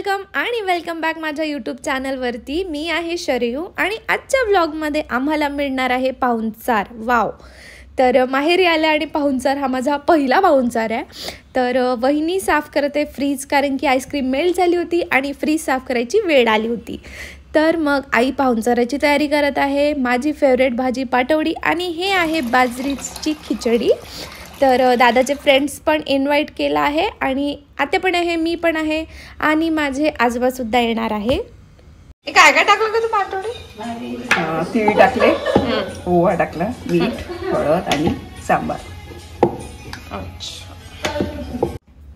Welcome आणि welcome back माझ्या YouTube चॅनलवरती। मी आहे शरयू आणि आजच्या व्लॉगमध्ये आम्हाला मिळणार आहे पाहुणचार। वाव, तर माहेरी आले आणि पाहुणचार हा माझा पहिला पाहुणचार आहे। तर वहिनी साफ करते फ्रीज, कारण की आईस्क्रीम मेल्ट झाली होती आणि फ्रीज साफ करायची वेळ आली होती। तर मग आई पाहुणचाराची तयारी करत आहे। माझी फेवरेट भाजी पाटवडी आणि हे आहे बाजरीची खिचडी। तर दादाचे फ्रेंड्स पण इन्व्हाइट केला आहे आणि आत्या पण आहे, मी पण आहे आणि माझे आजोबा सुद्धा येणार आहे। काय काय टाकलं का तू पाटवडी? तीळ टाकले, ओवा टाकला, मीठ, हळद आणि सांबार। अच्छा,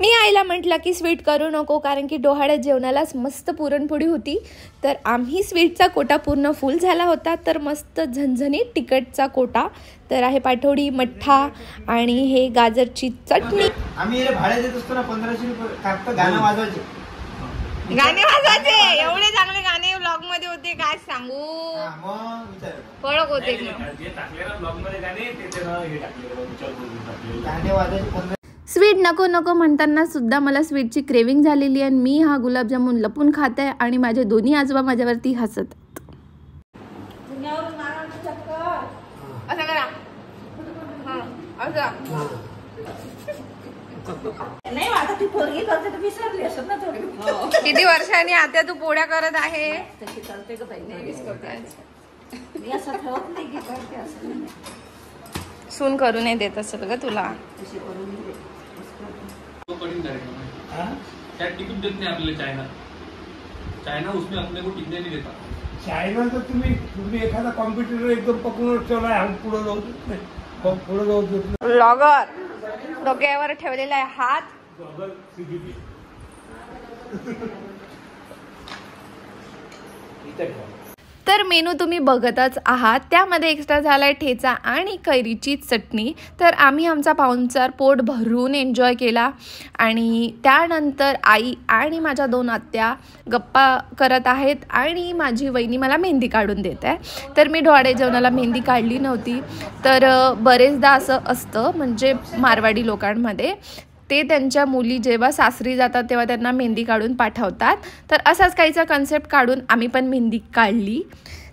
मी आईला म्हटलं की स्वीट करू नको, कारण की डोहाळ्या जेवणालाच मस्त पुरणपोळी होती। तर आम्ही स्वीटचा कोटा पूर्ण फुल झाला होता, तर मस्त झणझणीत तिखटचा कोटा। तर आहे पाटवडी, मठ्ठा आणि हे गाजरची चटणी। आम्ही याला भाडे देत असतो ना 1500 रुपये, फक्त गाणं वाजवायचे। एवढे चांगले गाणे व्लॉग मध्ये होते, काय सांगू। मग विचार फळक होते गाणे वाजवायचे। स्वीट नको नको म्हणताना सुद्धा मला स्वीटची क्रेविंग झालेली आहे। मी हा गुलाबजामुन लपून खात आहे आणि माझे दोन्ही आजोबा माझ्यावरती हसत। किती वर्षांनी आता तू पोळ्या करत आहे? सून करू नाही देत असेल का तुला? टिकट देत नहीं आपल्याला चाइना उसमें अपने को टिकने नहीं देता। चायना तर तुम्ही एखादा कॉम्प्युटर एकदम पकडून ठेवलाय, हम पुढे जाऊ देत नाही, पुढे जाऊ देत नाही। ब्लॉगर डोक्यावर ठेवलेला आहे हात। तर मेनू तुम्ही बघतच आहात, त्यामध्ये एक्स्ट्रा झालाय ठेचा आणि कैरीची चटणी। तर आम्ही आमचा पाहुणचार पोट भरून एन्जॉय केला आणि त्यानंतर आई आणि माझ्या दोन आत्या गप्पा करत आहेत आणि माझी वहिनी मला मेहंदी काढून देत आहे। तर मी डोहाळे जेवणाला मेहंदी काढली नव्हती। तर बरेचदा असं असतं, म्हणजे मारवाडी लोकांमध्ये ते त्यांच्या मुली जेव्हा सासरी जातात तेव्हा त्यांना मेहंदी काढून पाठवतात। तर असाच काहीचा कन्सेप्ट काढून आम्ही पण मेहंदी काढली।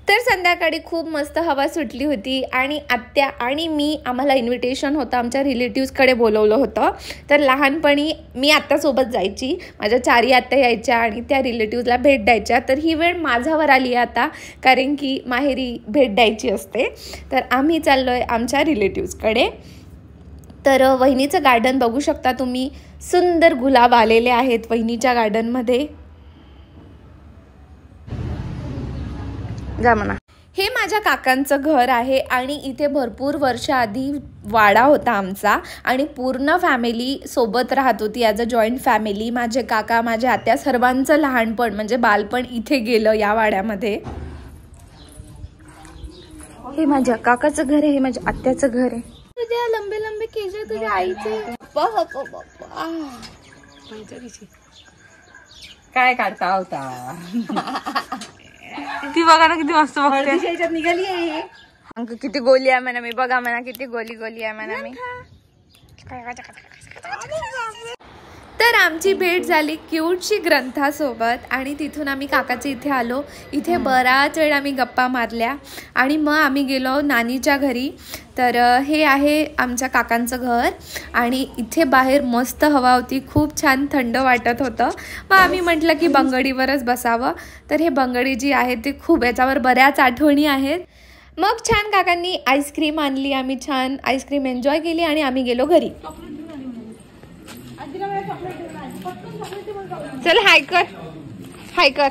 तर संध्याकाळी खूप मस्त हवा सुटली होती आणि आत्या आणि मी, आम्हाला इन्व्हिटेशन होतं, आमच्या रिलेटिव्सकडे बोलवलं होतं। तर लहानपणी मी आत्यासोबत जायची, माझ्या 4 आत्या यायच्या आणि त्या रिलेटिव्सला भेट द्यायच्या। तर ही वेळ माझ्यावर आली आहे आता, कारण की माहेरी भेट द्यायची असते। तर आम्ही चाललो आहे आमच्या रिलेटिव्सकडे। तर वहिनीचं गार्डन बघू शकता तुम्ही, सुंदर गुलाब आलेले आहेत वहिनीच्या गार्डनमध्ये। जा म्हणा। हे माझ्या काकांचं घर आहे आणि इथे भरपूर वर्ष आधी वाडा होता आमचा आणि पूर्ण फॅमिली सोबत राहत होती ॲज अ जॉईंट फॅमिली। माझे काका, माझ्या आत्या, सर्वांचं लहानपण म्हणजे बालपण इथे गेलं या वाड्यामध्ये। हे माझ्या काकाचं घर आहे, हे माझ्या आत्याचं घर आहे। तुझ्या लंबे लंबे केस तुझ्या आईचे। काय काढता होता? ती बघा ना किती मस्त बघते, निघाली आहे। किती गोली आहे म्हणा मी, बघा म्हणा किती गोली गोली आहे म्हणा मी। तर आमची भेट झाली क्यूटशी ग्रंथासोबत आणि तिथून आम्ही काकाच्या इथे आलो। इथे बराच वेळ आम्ही गप्पा मारल्या आणि मग आम्ही गेलो नानीच्या घरी। तर हे आहे आमच्या काकांचं घर आणि इथे बाहेर मस्त हवा होती, खूप छान थंड वाटत होतं। मग आम्ही म्हटलं की बंगडीवरच बसावं। तर हे बंगडी जी आहे ते खूप, याच्यावर बऱ्याच आठवणी आहेत। मग छान काकांनी आईस्क्रीम आणली, आम्ही छान आईस्क्रीम एन्जॉय केली आणि आम्ही गेलो घरी। चल हाय कर, हाय कर।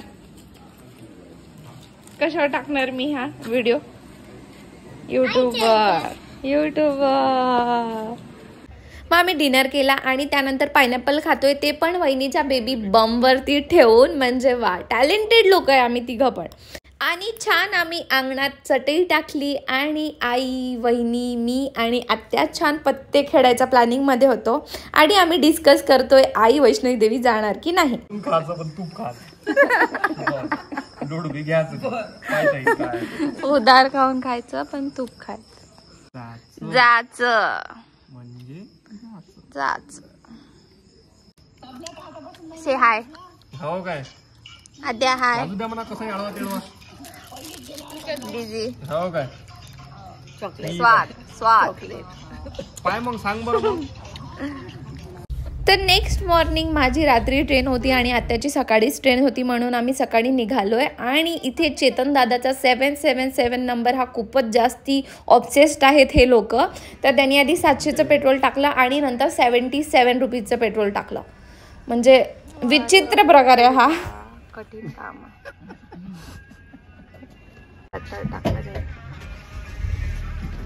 कशावर टाकणार मी हा व्हिडिओ? यूट्यूबवर। मग आम्ही डिनर केला आणि त्यानंतर पायनॅपल खातोय, ते पण वहिनीच्या बेबी बमवरती ठेवून। म्हणजे वा, टॅलेंटेड लोक आहे आम्ही तिघं पण। आणि छान आम्ही अंगणात चटई टाकली आणि आई, वहिनी, मी आणि आत्या छान पत्ते खेळायच्या प्लॅनिंग मध्ये होतो आणि आम्ही डिस्कस करतोय आई वैष्णवी देवी जाणार की नाही। उदार खाऊन खायचं पण तूप खायचं। जायचं म्हणजे जायचं। से हाय। हो काय आद्या हाय बाजू द्या म्हणा कसं आळवा तेळवा बिझी हो काय चॉकलेट स्वाद काय मग सांग बरं मग. तर नेक्स्ट मॉर्निंग माझी रात्री ट्रेन होती आणि आत्याची सकाळीच ट्रेन होती म्हणून आम्ही सकाळी निघालोय. आणि इथे चेतन दादाचा 777 नंबर हा खूपच जास्ती ऑब्सेस्ड आहेत हे लोक. तर त्यांनी आधी 700चं पेट्रोल टाकलं आणि नंतर 77 रुपीजचं पेट्रोल टाकलं. म्हणजे विचित्र प्रकार आहे हा. कठीण काम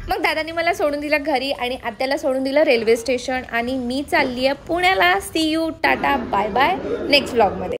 मग दादानी मला सोडून दिलं घरी आणि आत्याला सोडून दिलं रेल्वे स्टेशन आणि मी चालली आहे पुण्याला. See you tata bye bye next व्लॉगमध्ये.